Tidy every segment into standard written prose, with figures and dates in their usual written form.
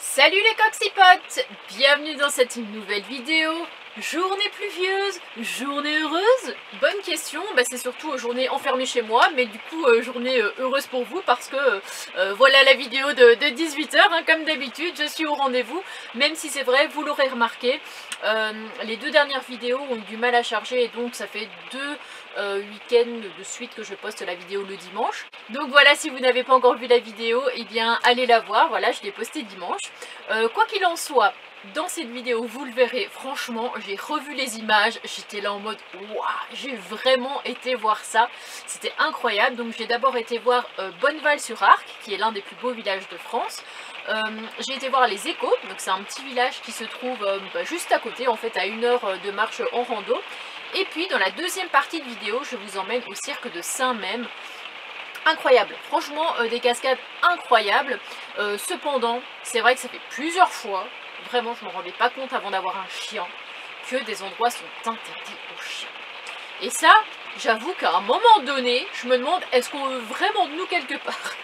Salut les coxipotes, bienvenue dans cette nouvelle vidéo. Journée pluvieuse, journée heureuse? Bonne question, c'est surtout journée enfermée chez moi, mais du coup journée heureuse pour vous parce que voilà la vidéo de 18 h, comme d'habitude, je suis au rendez-vous, même si c'est vrai, vous l'aurez remarqué, les deux dernières vidéos ont eu du mal à charger et donc ça fait deux week-ends de suite que je poste la vidéo le dimanche. Donc voilà, si vous n'avez pas encore vu la vidéo, eh bien allez la voir, voilà, je l'ai postée dimanche. Quoi qu'il en soit, dans cette vidéo, vous le verrez, franchement, j'ai revu les images, j'étais là en mode waouh, j'ai vraiment été voir ça, c'était incroyable. Donc j'ai d'abord été voir Bonneval-sur-Arc, qui est l'un des plus beaux villages de France. J'ai été voir les Échos, donc c'est un petit village qui se trouve juste à côté, en fait à 1 heure de marche en rando. Et puis dans la deuxième partie de vidéo, je vous emmène au cirque de Saint-Memme. Incroyable, franchement des cascades incroyables. Cependant, c'est vrai que ça fait plusieurs fois, vraiment je ne me rendais pas compte avant d'avoir un chien, que des endroits sont interdits aux chiens. Et ça, j'avoue qu'à un moment donné, je me demande, est-ce qu'on veut vraiment de nous quelque part?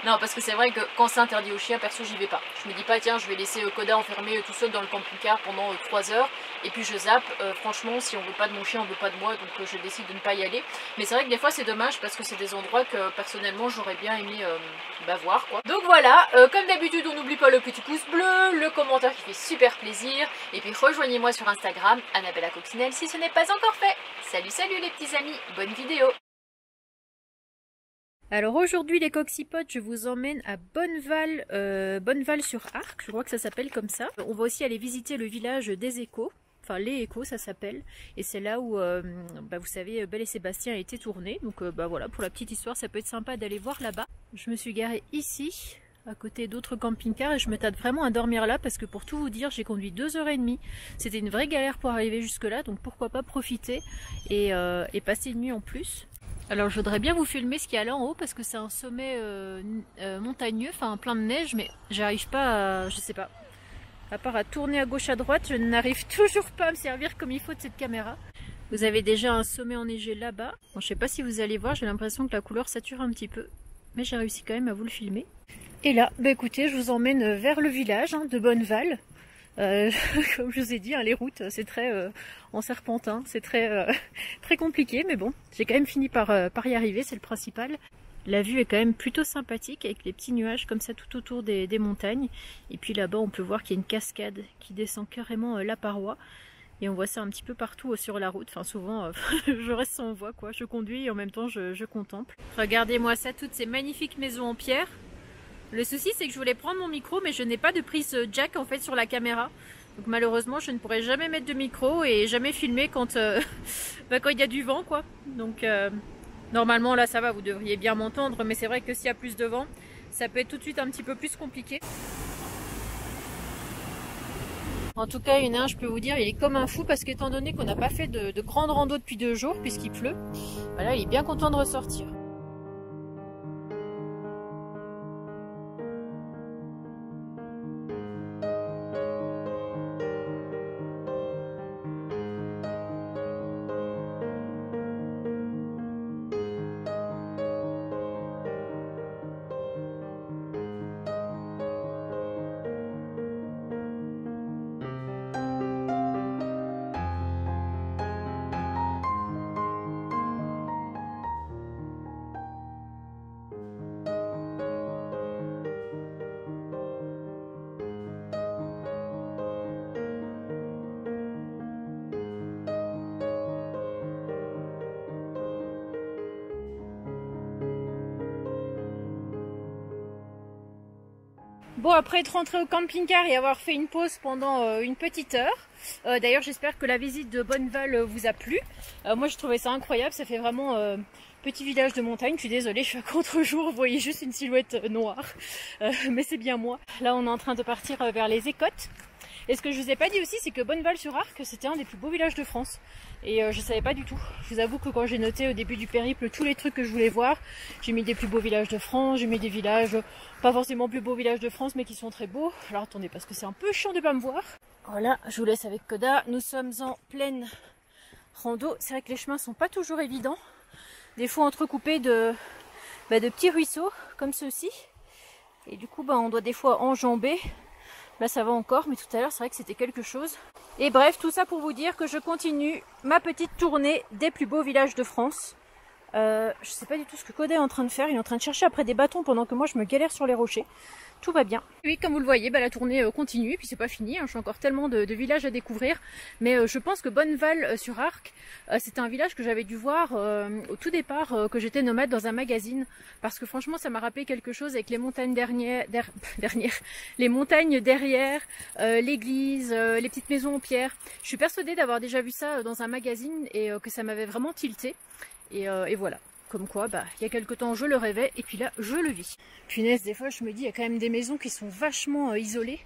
Non, parce que c'est vrai que quand c'est interdit aux chiens, perso j'y vais pas. Je me dis pas tiens je vais laisser Koda enfermé tout seul dans le camping-car pendant 3 heures et puis je zappe. Franchement si on veut pas de mon chien on veut pas de moi, donc je décide de ne pas y aller. Mais c'est vrai que des fois c'est dommage parce que c'est des endroits que personnellement j'aurais bien aimé voir quoi. Donc voilà, comme d'habitude on n'oublie pas le petit pouce bleu, le commentaire qui fait super plaisir, et puis rejoignez-moi sur Instagram, Annabella Coccinelle, si ce n'est pas encore fait. Salut les petits amis, bonne vidéo. Alors aujourd'hui les coxipotes, je vous emmène à Bonneval-sur-Arc, je crois que ça s'appelle comme ça. On va aussi aller visiter le village des Échos, enfin les Échos ça s'appelle, et c'est là où vous savez Belle et Sébastien a été tourné, donc voilà, pour la petite histoire ça peut être sympa d'aller voir là-bas. Je me suis garée ici, à côté d'autres camping-cars, et je me tâte vraiment à dormir là parce que pour tout vous dire j'ai conduit 2h30, c'était une vraie galère pour arriver jusque là, donc pourquoi pas profiter et passer une nuit en plus. Alors je voudrais bien vous filmer ce qu'il y a là en haut parce que c'est un sommet montagneux, enfin plein de neige, mais j'arrive pas à, je sais pas, à part à tourner à gauche à droite, je n'arrive toujours pas à me servir comme il faut de cette caméra. Vous avez déjà un sommet enneigé là-bas. Bon, je sais pas si vous allez voir, j'ai l'impression que la couleur sature un petit peu, mais j'ai réussi quand même à vous le filmer. Et là, écoutez, je vous emmène vers le village de Bonneval. Comme je vous ai dit, les routes c'est très en serpentin, c'est très compliqué, mais bon, j'ai quand même fini par y arriver, c'est le principal. La vue est quand même plutôt sympathique avec les petits nuages comme ça tout autour des montagnes, et puis là-bas on peut voir qu'il y a une cascade qui descend carrément la paroi, et on voit ça un petit peu partout sur la route, enfin souvent je reste sans voix quoi, je conduis et en même temps je contemple. Regardez-moi ça, toutes ces magnifiques maisons en pierre. Le souci c'est que je voulais prendre mon micro mais je n'ai pas de prise jack en fait sur la caméra. Donc malheureusement je ne pourrai jamais mettre de micro et jamais filmer quand quand il y a du vent quoi. Donc normalement là ça va, vous devriez bien m'entendre, mais c'est vrai que s'il y a plus de vent, ça peut être tout de suite un petit peu plus compliqué. En tout cas, il y en a un, je peux vous dire, il est comme un fou parce qu'étant donné qu'on n'a pas fait de grande rando depuis 2 jours puisqu'il pleut, voilà, il est bien content de ressortir. Bon, après être rentré au camping-car et avoir fait une pause pendant une petite heure, d'ailleurs j'espère que la visite de Bonneval vous a plu. Moi je trouvais ça incroyable, ça fait vraiment petit village de montagne. Je suis désolée, je suis à contre-jour, vous voyez juste une silhouette noire, mais c'est bien moi. Là on est en train de partir vers les Écottes. Et ce que je vous ai pas dit aussi, c'est que Bonneval-sur-Arc, c'était un des plus beaux villages de France. Et je savais pas du tout. Je vous avoue que quand j'ai noté au début du périple tous les trucs que je voulais voir, j'ai mis des plus beaux villages de France, j'ai mis des villages, pas forcément plus beaux villages de France, mais qui sont très beaux. Alors attendez, parce que c'est un peu chiant de pas me voir. Voilà, je vous laisse avec Koda. Nous sommes en pleine rando. C'est vrai que les chemins sont pas toujours évidents. Des fois entrecoupés de petits ruisseaux, comme ceux-ci. Et du coup, on doit des fois enjamber Là ça va encore, mais tout à l'heure c'est vrai que c'était quelque chose. Et bref, tout ça pour vous dire que je continue ma petite tournée des plus beaux villages de France. Je sais pas du tout ce que Koda est en train de faire, il est en train de chercher après des bâtons pendant que moi je me galère sur les rochers. Tout va bien. Oui, comme vous le voyez, la tournée continue, et puis c'est pas fini, hein, je suis encore tellement de villages à découvrir, mais je pense que Bonneval sur Arc, c'était un village que j'avais dû voir au tout départ, que j'étais nomade dans un magazine, parce que franchement ça m'a rappelé quelque chose avec les montagnes les montagnes derrière, l'église, les petites maisons en pierre. Je suis persuadée d'avoir déjà vu ça dans un magazine et que ça m'avait vraiment tilté, et voilà. Comme quoi, il y a quelque temps, je le rêvais, et puis là, je le vis. Punaise, des fois, je me dis, il y a quand même des maisons qui sont vachement isolées,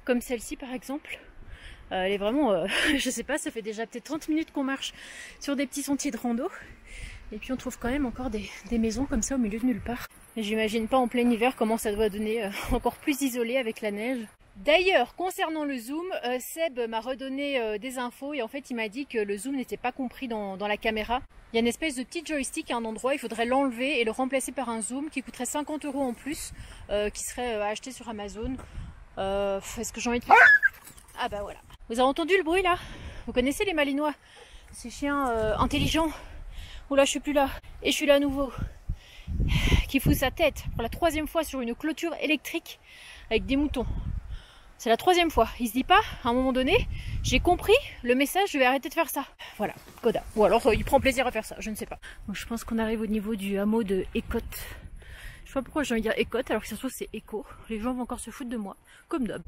comme celle-ci, par exemple. Elle est vraiment, je sais pas, ça fait déjà peut-être 30 minutes qu'on marche sur des petits sentiers de rando. Et puis, on trouve quand même encore des maisons comme ça au milieu de nulle part. J'imagine pas en plein hiver comment ça doit donner encore plus isolé avec la neige. D'ailleurs, concernant le zoom, Seb m'a redonné des infos et en fait il m'a dit que le zoom n'était pas compris dans la caméra. Il y a une espèce de petit joystick à un endroit, il faudrait l'enlever et le remplacer par un zoom qui coûterait 50 € en plus, qui serait à acheter sur Amazon. Est-ce que j'ai envie de faire... Ah bah voilà. Vous avez entendu le bruit là? Vous connaissez les Malinois? Ces chiens intelligents. Oula, je suis plus là. Et je suis là à nouveau. Qui fout sa tête pour la 3e fois sur une clôture électrique avec des moutons. C'est la 3e fois. Il se dit pas, à un moment donné, j'ai compris le message, je vais arrêter de faire ça. Voilà, Koda. Ou alors il prend plaisir à faire ça, je ne sais pas. Donc, je pense qu'on arrive au niveau du hameau de Écotte. Je sais pas pourquoi j'ai envie de dire Écotte alors que ça se trouve c'est Écho. Les gens vont encore se foutre de moi, comme d'hab.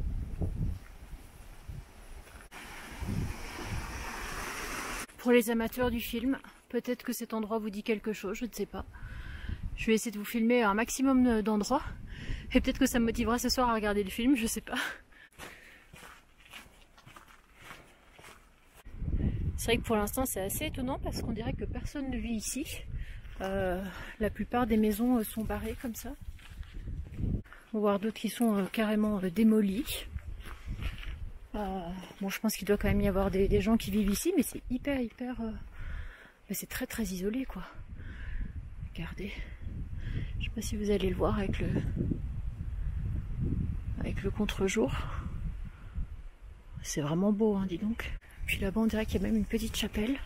Pour les amateurs du film, peut-être que cet endroit vous dit quelque chose, je ne sais pas. Je vais essayer de vous filmer un maximum d'endroits. Et peut-être que ça me motivera ce soir à regarder le film, je sais pas. C'est vrai que pour l'instant c'est assez étonnant parce qu'on dirait que personne ne vit ici. La plupart des maisons sont barrées comme ça. On va voir d'autres qui sont carrément démolies. Bon, je pense qu'il doit quand même y avoir des gens qui vivent ici, mais c'est hyper... c'est très très isolé quoi. Regardez. Je sais pas si vous allez le voir avec le contre-jour. C'est vraiment beau, hein, dis donc. Puis là-bas, on dirait qu'il y a même une petite chapelle.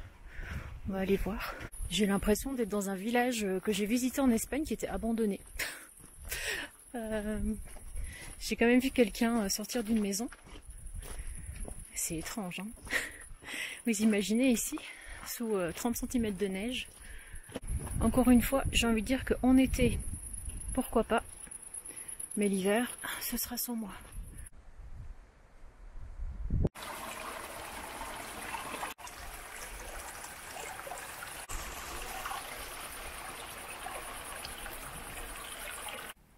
On va aller voir. J'ai l'impression d'être dans un village que j'ai visité en Espagne qui était abandonné. J'ai quand même vu quelqu'un sortir d'une maison. C'est étrange, hein. Vous imaginez ici, sous 30 cm de neige. Encore une fois, j'ai envie de dire qu'en été, pourquoi pas. Mais l'hiver, ce sera sans moi.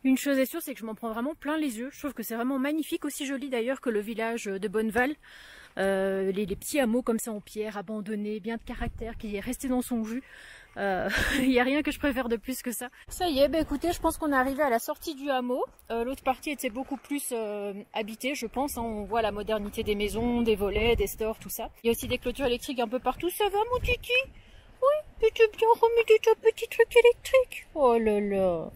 Une chose est sûre, c'est que je m'en prends vraiment plein les yeux. Je trouve que c'est vraiment magnifique, aussi joli d'ailleurs que le village de Bonneval. Les petits hameaux comme ça en pierre, abandonnés, bien de caractère, qui est resté dans son jus. Il n'y a rien que je préfère de plus que ça. Ça y est, écoutez, je pense qu'on est arrivé à la sortie du hameau. L'autre partie était beaucoup plus habitée, je pense. Hein. On voit la modernité des maisons, des volets, des stores, tout ça. Il y a aussi des clôtures électriques un peu partout. Ça va mon titi? Oui, mais tu as bien remis ta petit truc électrique. Oh là là.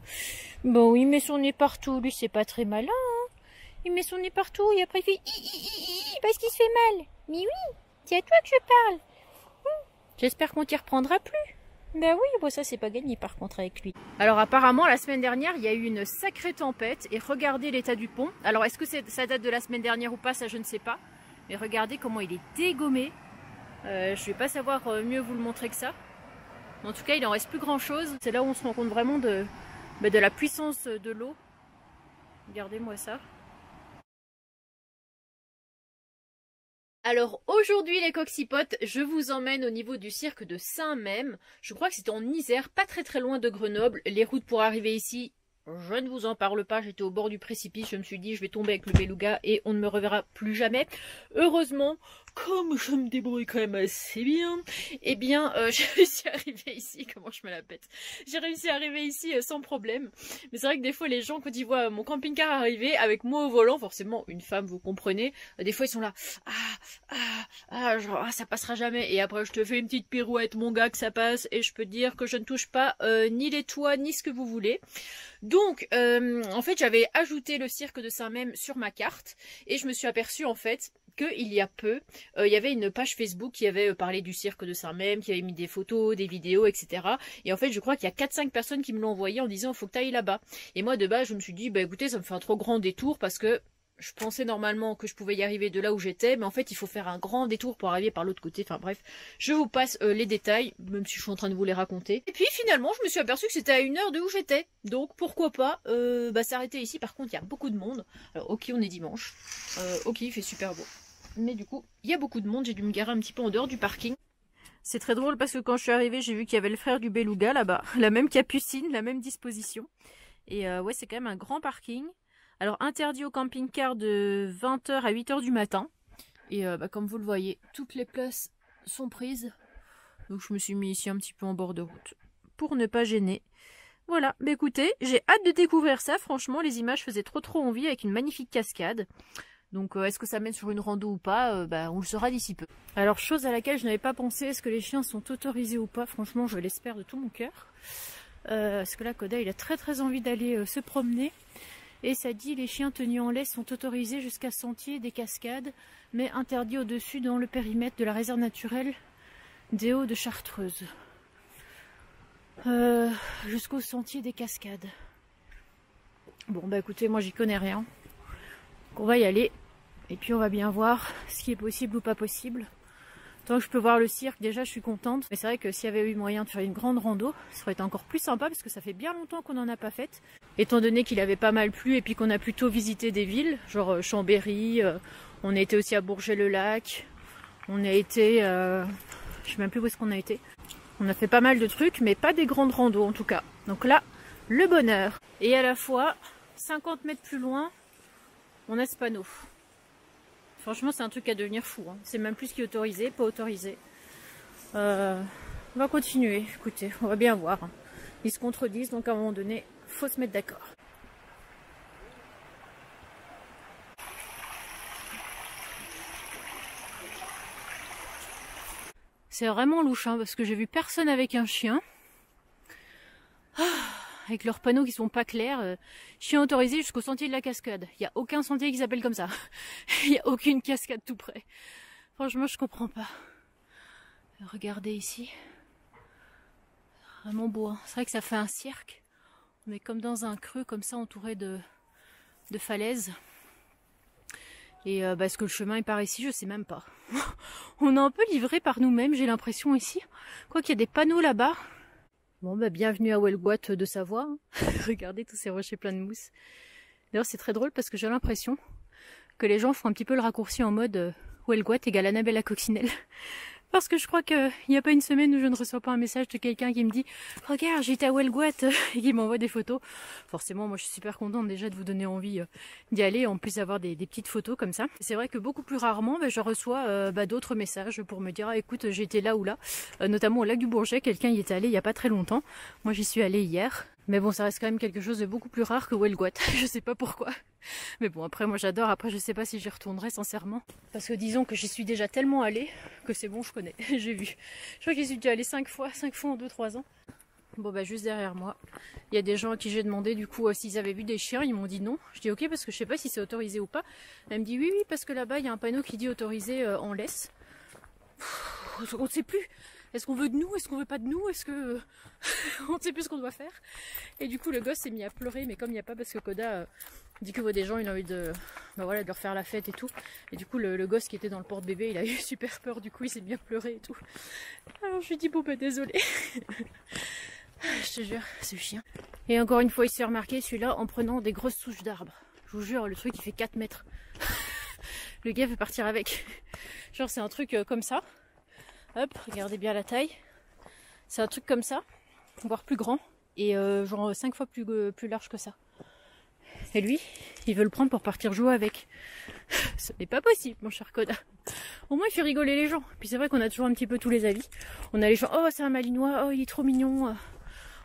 Bon, il met son nez partout. Lui, c'est pas très malin. Hein. Il met son nez partout et après il fait parce qu'il se fait mal. Mais oui, c'est à toi que je parle. J'espère qu'on t'y reprendra plus. Ben oui, bon ça c'est pas gagné par contre avec lui. Alors apparemment la semaine dernière il y a eu une sacrée tempête et regardez l'état du pont. Alors est-ce que ça date de la semaine dernière ou pas, ça je ne sais pas. Mais regardez comment il est dégommé. Je vais pas savoir mieux vous le montrer que ça. En tout cas il en reste plus grand chose. C'est là où on se rend compte vraiment de la puissance de l'eau. Regardez-moi ça. Alors aujourd'hui les coxipotes, je vous emmène au niveau du cirque de Saint-Mème. Je crois que c'était en Isère, pas très loin de Grenoble. Les routes pour arriver ici, je ne vous en parle pas, j'étais au bord du précipice, je me suis dit je vais tomber avec le beluga et on ne me reverra plus jamais. Heureusement, comme je me débrouille quand même assez bien, eh bien j'ai réussi à arriver ici, comment je me la pète. J'ai réussi à arriver ici sans problème. Mais c'est vrai que des fois les gens quand ils voient mon camping-car arriver avec moi au volant, forcément une femme vous comprenez, des fois ils sont là, genre, ça passera jamais. Et après je te fais une petite pirouette mon gars que ça passe et je peux te dire que je ne touche pas ni les toits ni ce que vous voulez. Donc, en fait, j'avais ajouté le cirque de Saint-Même sur ma carte et je me suis aperçue en fait qu'il y a peu, il y avait une page Facebook qui avait parlé du cirque de Saint-Même, qui avait mis des photos, des vidéos, etc. Et en fait, je crois qu'il y a 4-5 personnes qui me l'ont envoyé en disant « faut que tu ailles là-bas ». Et moi, de base, je me suis dit « bah écoutez, ça me fait un trop grand détour parce que je pensais normalement que je pouvais y arriver de là où j'étais, mais en fait, il faut faire un grand détour pour arriver par l'autre côté. » Enfin bref, je vous passe les détails, même si je suis en train de vous les raconter. Et puis finalement, je me suis aperçue que c'était à 1 heure de où j'étais. Donc pourquoi pas s'arrêter ici. Par contre, il y a beaucoup de monde. Alors ok, on est dimanche. Ok, il fait super beau. Mais du coup, il y a beaucoup de monde, j'ai dû me garer un petit peu en dehors du parking. C'est très drôle parce que quand je suis arrivée, j'ai vu qu'il y avait le frère du beluga là-bas. La même capucine, la même disposition. Et ouais, c'est quand même un grand parking. Alors, interdit au camping-car de 20 h à 8 h du matin. Et comme vous le voyez, toutes les places sont prises. Donc je me suis mis ici un petit peu en bord de route. Pour ne pas gêner. Voilà, bah écoutez, j'ai hâte de découvrir ça. Franchement, les images faisaient trop envie avec une magnifique cascade. Donc est-ce que ça mène sur une rando ou pas, on le saura d'ici peu. Alors chose à laquelle je n'avais pas pensé, est-ce que les chiens sont autorisés ou pas? Franchement je l'espère de tout mon cœur. Parce que là Koda il a très envie d'aller se promener. Et ça dit les chiens tenus en laisse sont autorisés jusqu'à Sentier des Cascades, mais interdits au-dessus dans le périmètre de la réserve naturelle des Hauts de Chartreuse. Jusqu'au Sentier des Cascades. Bon bah écoutez, moi j'y connais rien. Donc, on va y aller. Et puis on va bien voir ce qui est possible ou pas possible. Tant que je peux voir le cirque, déjà je suis contente. Mais c'est vrai que s'il y avait eu moyen de faire une grande rando, ça aurait été encore plus sympa parce que ça fait bien longtemps qu'on n'en a pas fait. Étant donné qu'il avait pas mal plu et puis qu'on a plutôt visité des villes, genre Chambéry, on a été aussi à Bourget-le-Lac, on a été... je sais même plus où est-ce qu'on a été. On a fait pas mal de trucs, mais pas des grandes randos en tout cas. Donc là, le bonheur. Et à la fois, 50 mètres plus loin, on a ce panneau. Franchement, c'est un truc à devenir fou. Hein. C'est même plus ce qui est autorisé, pas autorisé. On va continuer. Écoutez, on va bien voir. Hein. Ils se contredisent, donc à un moment donné, faut se mettre d'accord. C'est vraiment louche, hein, parce que j'ai vu personne avec un chien. Avec leurs panneaux qui sont pas clairs. Chien autorisé jusqu'au sentier de la cascade. Il n'y a aucun sentier qui s'appelle comme ça. Il n'y a aucune cascade tout près. Franchement, je comprends pas. Regardez ici. Vraiment beau. Hein. C'est vrai que ça fait un cirque. On est comme dans un creux, comme ça, entouré de falaises. Et est-ce que le chemin est par ici? Je sais même pas. On est un peu livré par nous-mêmes, j'ai l'impression ici. Quoi qu'il y a des panneaux là-bas. Bon bah bienvenue à Huelgoat de Savoie. Hein. Regardez tous ces rochers pleins de mousse. D'ailleurs c'est très drôle parce que j'ai l'impression que les gens font un petit peu le raccourci en mode Huelgoat égale Annabelle la coccinelle. Parce que je crois qu'il n'y a pas une semaine où je ne reçois pas un message de quelqu'un qui me dit « Regarde, j'étais à Huelgoat » et qui m'envoie des photos. Forcément, moi je suis super contente déjà de vous donner envie d'y aller, en plus d'avoir des petites photos comme ça. C'est vrai que beaucoup plus rarement, je reçois d'autres messages pour me dire « Ah écoute, j'ai été là ou là », notamment au lac du Bourget, quelqu'un y est allé il n'y a pas très longtemps. Moi j'y suis allée hier. Mais bon, ça reste quand même quelque chose de beaucoup plus rare que Huelgoat. Je sais pas pourquoi. Mais bon, après, moi j'adore. Après, je sais pas si j'y retournerai, sincèrement. Parce que disons que j'y suis déjà tellement allée que c'est bon, je connais. J'ai vu. Je crois que j'y suis déjà allée 5 fois en 2-3 ans. Bon, bah, juste derrière moi, il y a des gens à qui j'ai demandé, du coup, s'ils avaient vu des chiens. Ils m'ont dit non. Je dis ok, parce que je sais pas si c'est autorisé ou pas. Elle me dit oui, parce que là-bas, il y a un panneau qui dit autorisé en laisse. On ne sait plus. Est-ce qu'on veut de nous? Est-ce qu'on veut pas de nous? Est-ce que... on ne sait plus ce qu'on doit faire. Et du coup, le gosse s'est mis à pleurer, mais comme il n'y a pas, parce que Koda dit que voit des gens, il a envie de... voilà, de leur faire la fête et tout. Et du coup, le gosse qui était dans le porte-bébé, il a eu super peur, du coup, il s'est mis à pleurer et tout. Alors, je lui dis, bon, bah, désolé. Je te jure, ce chien. Et encore une fois, il s'est remarqué, celui-là, en prenant des grosses souches d'arbres. Je vous jure, le truc, il fait 4 mètres. Le gars veut partir avec. Genre, c'est un truc comme ça. Hop, regardez bien la taille. C'est un truc comme ça, voire plus grand. Et genre 5 fois plus large que ça. Et lui, il veut le prendre pour partir jouer avec. Ce n'est pas possible, mon cher Koda. Au moins, il fait rigoler les gens. Puis c'est vrai qu'on a toujours un petit peu tous les avis. On a les gens, oh, c'est un malinois, oh, il est trop mignon.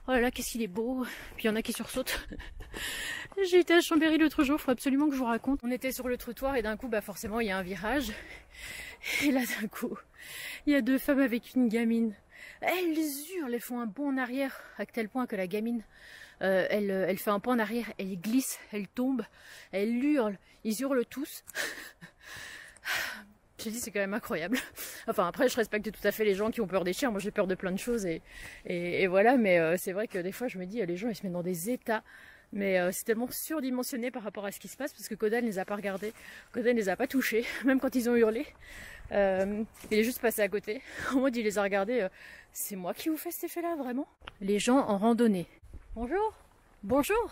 Oh là là, qu'est-ce qu'il est beau. Puis il y en a qui sursautent. J'ai été à Chambéry l'autre jour, il faut absolument que je vous raconte. On était sur le trottoir et d'un coup, bah forcément, il y a un virage. Et là, d'un coup, il y a 2 femmes avec une gamine. Elles hurlent, elles font un bond en arrière, à tel point que la gamine elle fait un pas en arrière, elle glisse, elle tombe, elle hurle, ils hurlent tous. J'ai dit c'est quand même incroyable. Enfin après je respecte tout à fait les gens qui ont peur des chiens, moi j'ai peur de plein de choses et voilà, mais c'est vrai que des fois je me dis les gens ils se mettent dans des états, mais c'est tellement surdimensionné par rapport à ce qui se passe parce que Koda ne les a pas regardés, Koda ne les a pas touchés, même quand ils ont hurlé. Il est juste passé à côté, en mode il les a regardés, c'est moi qui vous fais cet effet là vraiment. Les gens en randonnée. Bonjour, bonjour,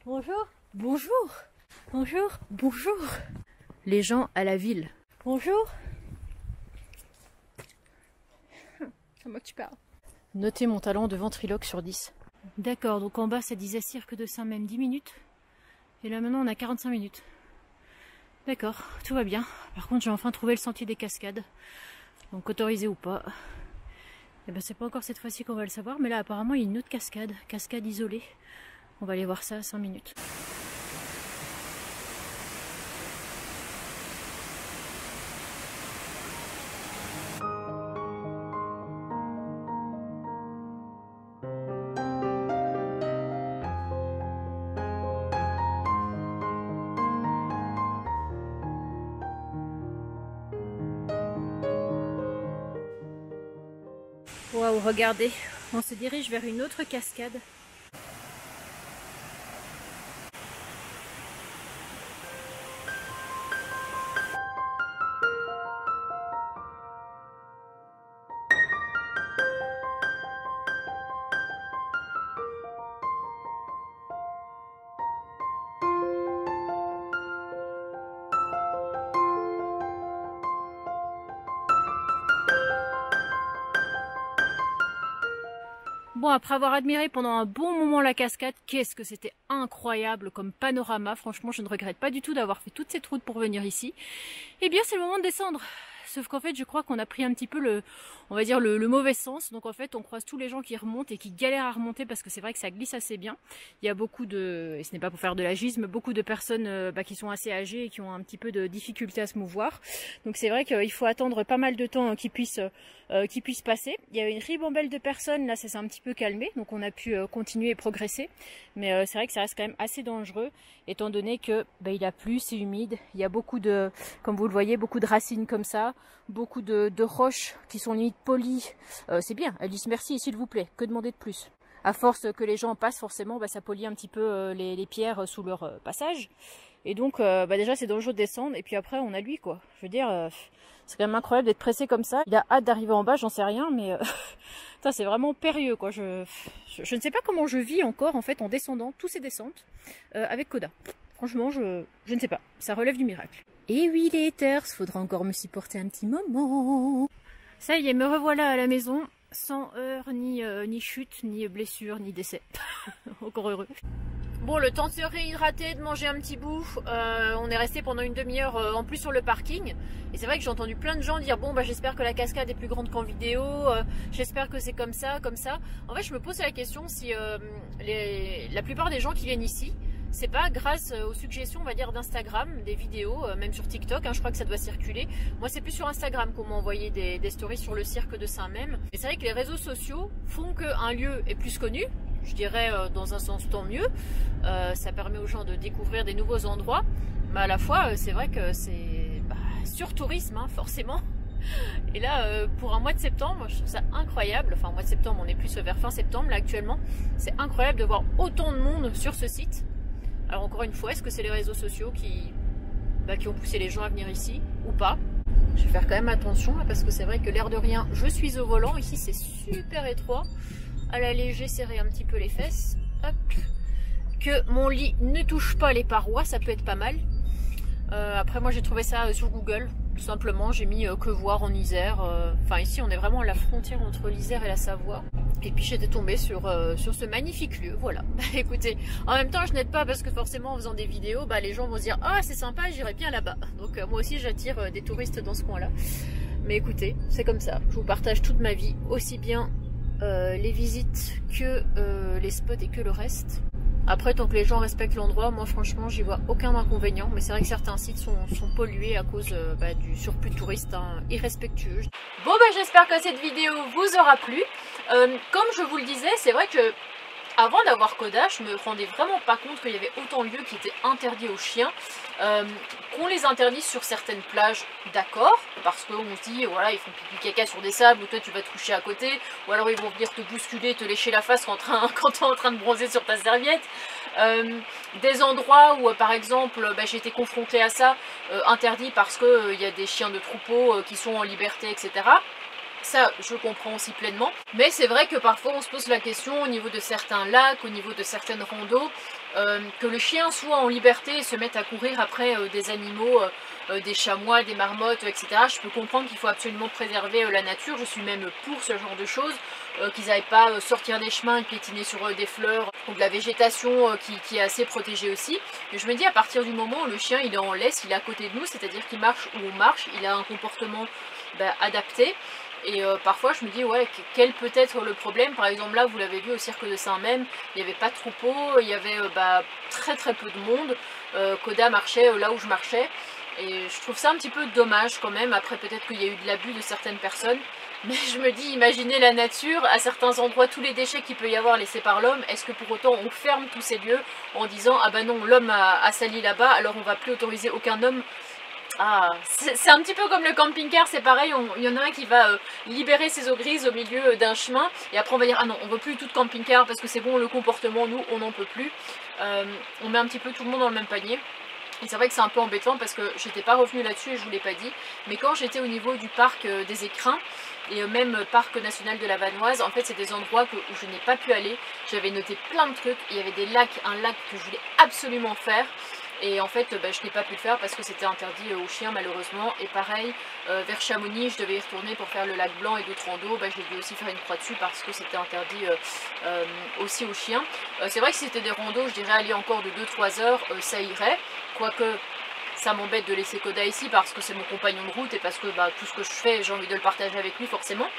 bonjour, bonjour, bonjour, bonjour. Les gens à la ville. Bonjour. C'est moi que tu parles. Notez mon talent de ventriloque sur 10. D'accord, donc en bas ça disait cirque de Saint-Même 10 minutes. Et là maintenant on a 45 minutes. D'accord, tout va bien. Par contre j'ai enfin trouvé le sentier des cascades. Donc autorisé ou pas. Et ben c'est pas encore cette fois-ci qu'on va le savoir. Mais là apparemment il y a une autre cascade. Cascade isolée. On va aller voir ça à 5 minutes. Waouh, regardez, on se dirige vers une autre cascade. Bon, après avoir admiré pendant un bon moment la cascade, qu'est-ce que c'était incroyable comme panorama. Franchement, je ne regrette pas du tout d'avoir fait toute cette route pour venir ici. Eh bien, c'est le moment de descendre. Sauf qu'en fait, je crois qu'on a pris un petit peu on va dire le mauvais sens. Donc en fait, on croise tous les gens qui remontent et qui galèrent à remonter parce que c'est vrai que ça glisse assez bien. Il y a beaucoup de, et ce n'est pas pour faire de l'agisme, beaucoup de personnes qui sont assez âgées et qui ont un petit peu de difficulté à se mouvoir. Donc c'est vrai qu'il faut attendre pas mal de temps qu'ils puissent passer. Il y a une ribambelle de personnes, là ça s'est un petit peu calmé, donc on a pu continuer et progresser. Mais c'est vrai que ça reste quand même assez dangereux, étant donné que il a plu, c'est humide, il y a beaucoup de, comme vous le voyez, beaucoup de racines comme ça, beaucoup de roches qui sont limite polies. C'est bien, elles disent merci s'il vous plaît, que demander de plus? À force que les gens passent, forcément, ça polie un petit peu les pierres sous leur passage. Et donc, déjà, c'est dangereux de descendre. Et puis après, on a lui, quoi. Je veux dire, c'est quand même incroyable d'être pressé comme ça. Il a hâte d'arriver en bas, j'en sais rien, mais c'est vraiment périlleux, quoi. Je ne sais pas comment je vis encore, en fait, en descendant tous ces descentes avec Koda. Franchement, je ne sais pas. Ça relève du miracle. Et oui, les haters, faudra encore me supporter un petit moment. Ça y est, me revoilà à la maison. Sans heurts, ni chute, ni blessure, ni décès. Encore heureux. Bon, le temps de se réhydrater, de manger un petit bout. On est resté pendant une demi-heure en plus sur le parking. Et c'est vrai que j'ai entendu plein de gens dire bon j'espère que la cascade est plus grande qu'en vidéo. J'espère que c'est comme ça, comme ça. En fait, je me pose la question si la plupart des gens qui viennent ici, c'est pas grâce aux suggestions, on va dire, d'Instagram, des vidéos, même sur TikTok, je crois que ça doit circuler. Moi, c'est plus sur Instagram qu'on m'a envoyé des stories sur le cirque de Saint-Même. Et c'est vrai que les réseaux sociaux font qu'un lieu est plus connu. Je dirais, dans un sens, tant mieux. Ça permet aux gens de découvrir des nouveaux endroits. Mais à la fois, c'est vrai que c'est sur tourisme, forcément. Et là, pour un mois de septembre, je trouve ça incroyable. Enfin, mois de septembre, on est plus vers fin septembre, là, actuellement. C'est incroyable de voir autant de monde sur ce site. Alors encore une fois, est-ce que c'est les réseaux sociaux qui ont poussé les gens à venir ici ou pas? Je vais faire quand même attention là, parce que c'est vrai que l'air de rien, je suis au volant. Ici c'est super étroit. À la léger, serrer un petit peu les fesses. Hop. Que mon lit ne touche pas les parois, ça peut être pas mal. Après moi j'ai trouvé ça sur Google. Tout simplement, j'ai mis que voir en Isère. Enfin ici on est vraiment à la frontière entre l'Isère et la Savoie. Et puis j'étais tombée sur ce magnifique lieu, voilà. Écoutez, en même temps je n'aide pas parce que forcément en faisant des vidéos, les gens vont se dire « Ah c'est sympa, j'irai bien là-bas ». Donc moi aussi j'attire des touristes dans ce coin-là. Mais écoutez, c'est comme ça. Je vous partage toute ma vie, aussi bien les visites que les spots et que le reste. Après, tant que les gens respectent l'endroit, moi franchement j'y vois aucun inconvénient. Mais c'est vrai que certains sites sont pollués à cause du surplus de touristes irrespectueux. Bon j'espère que cette vidéo vous aura plu. Comme je vous le disais, c'est vrai que avant d'avoir Coda, je me rendais vraiment pas compte qu'il y avait autant de lieux qui étaient interdits aux chiens. Qu'on les interdise sur certaines plages, d'accord, parce qu'on se dit, voilà, ils font pipi caca sur des sables, ou toi tu vas te coucher à côté, ou alors ils vont venir te bousculer, te lécher la face quand tu es en train de bronzer sur ta serviette. Des endroits où, par exemple, j'ai été confrontée à ça, interdit parce qu'il y a des chiens de troupeau qui sont en liberté, etc. Ça, je comprends aussi pleinement. Mais c'est vrai que parfois on se pose la question au niveau de certains lacs, au niveau de certaines randos, que le chien soit en liberté et se mette à courir après des animaux, des chamois, des marmottes, etc. Je peux comprendre qu'il faut absolument préserver la nature. Je suis même pour ce genre de choses, qu'ils n'aillent pas sortir des chemins et piétiner sur des fleurs ou de la végétation qui est assez protégée aussi. Mais je me dis, à partir du moment où le chien il est en laisse, il est à côté de nous, c'est-à-dire qu'il marche où on marche, il a un comportement adapté. Et parfois je me dis, ouais, quel peut être le problème? Par exemple là, vous l'avez vu au cirque de Saint-Même, il n'y avait pas de troupeau, il y avait très très peu de monde. Coda marchait là où je marchais. Et je trouve ça un petit peu dommage quand même. Après peut-être qu'il y a eu de l'abus de certaines personnes. Mais je me dis, imaginez la nature, à certains endroits, tous les déchets qu'il peut y avoir laissés par l'homme, est-ce que pour autant on ferme tous ces lieux en disant, ah bah non, l'homme a sali là-bas, alors on va plus autoriser aucun homme? Ah, c'est un petit peu comme le camping-car, c'est pareil, il y en a un qui va libérer ses eaux grises au milieu d'un chemin, et après on va dire, ah non, on veut plus tout de camping-car parce que c'est bon, le comportement, nous, on n'en peut plus. On met un petit peu tout le monde dans le même panier. Et c'est vrai que c'est un peu embêtant parce que j'étais pas revenue là-dessus et je vous l'ai pas dit, mais quand j'étais au niveau du parc des Écrins, et même parc national de la Vanoise, en fait c'est des endroits où je n'ai pas pu aller. J'avais noté plein de trucs, il y avait des lacs, un lac que je voulais absolument faire. Et en fait, je n'ai pas pu le faire parce que c'était interdit aux chiens malheureusement. Et pareil, vers Chamonix, je devais y retourner pour faire le lac Blanc et d'autres randos. J'ai dû aussi faire une croix dessus parce que c'était interdit aussi aux chiens. C'est vrai que si c'était des randos, je dirais aller encore de 2-3 heures, ça irait. Quoique, ça m'embête de laisser Coda ici parce que c'est mon compagnon de route et parce que tout ce que je fais, j'ai envie de le partager avec lui forcément.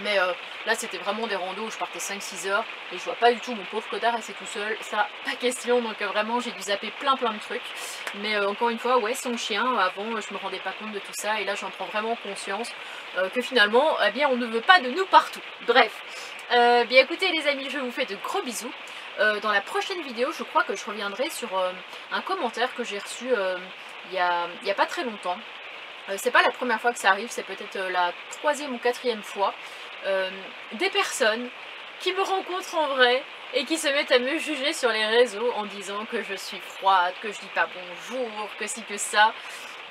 Mais là c'était vraiment des randos où je partais 5-6 heures et je vois pas du tout mon pauvre Coda rester tout seul, ça pas question, donc vraiment j'ai dû zapper plein de trucs. Mais encore une fois, ouais, son chien, avant je me rendais pas compte de tout ça et là j'en prends vraiment conscience que finalement, eh bien on ne veut pas de nous partout. Bref, bien écoutez les amis, je vous fais de gros bisous. Dans la prochaine vidéo, je crois que je reviendrai sur un commentaire que j'ai reçu il y a pas très longtemps. C'est pas la première fois que ça arrive, c'est peut-être la 3e ou 4e fois. Des personnes qui me rencontrent en vrai et qui se mettent à me juger sur les réseaux en disant que je suis froide, que je dis pas bonjour, que ci que ça.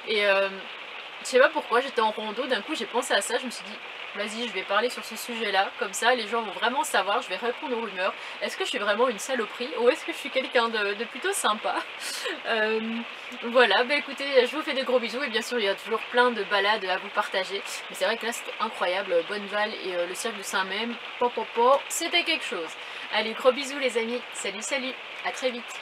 Et je sais pas pourquoi, j'étais en rando, d'un coup j'ai pensé à ça, je me suis dit vas-y, je vais parler sur ce sujet-là, comme ça les gens vont vraiment savoir, je vais répondre aux rumeurs. Est-ce que je suis vraiment une saloperie ou est-ce que je suis quelqu'un de plutôt sympa? Voilà, écoutez, je vous fais des gros bisous et bien sûr il y a toujours plein de balades à vous partager. Mais c'est vrai que là c'était incroyable, Bonneval et le cirque de Saint-Même, c'était quelque chose. Allez, gros bisous les amis, salut, à très vite.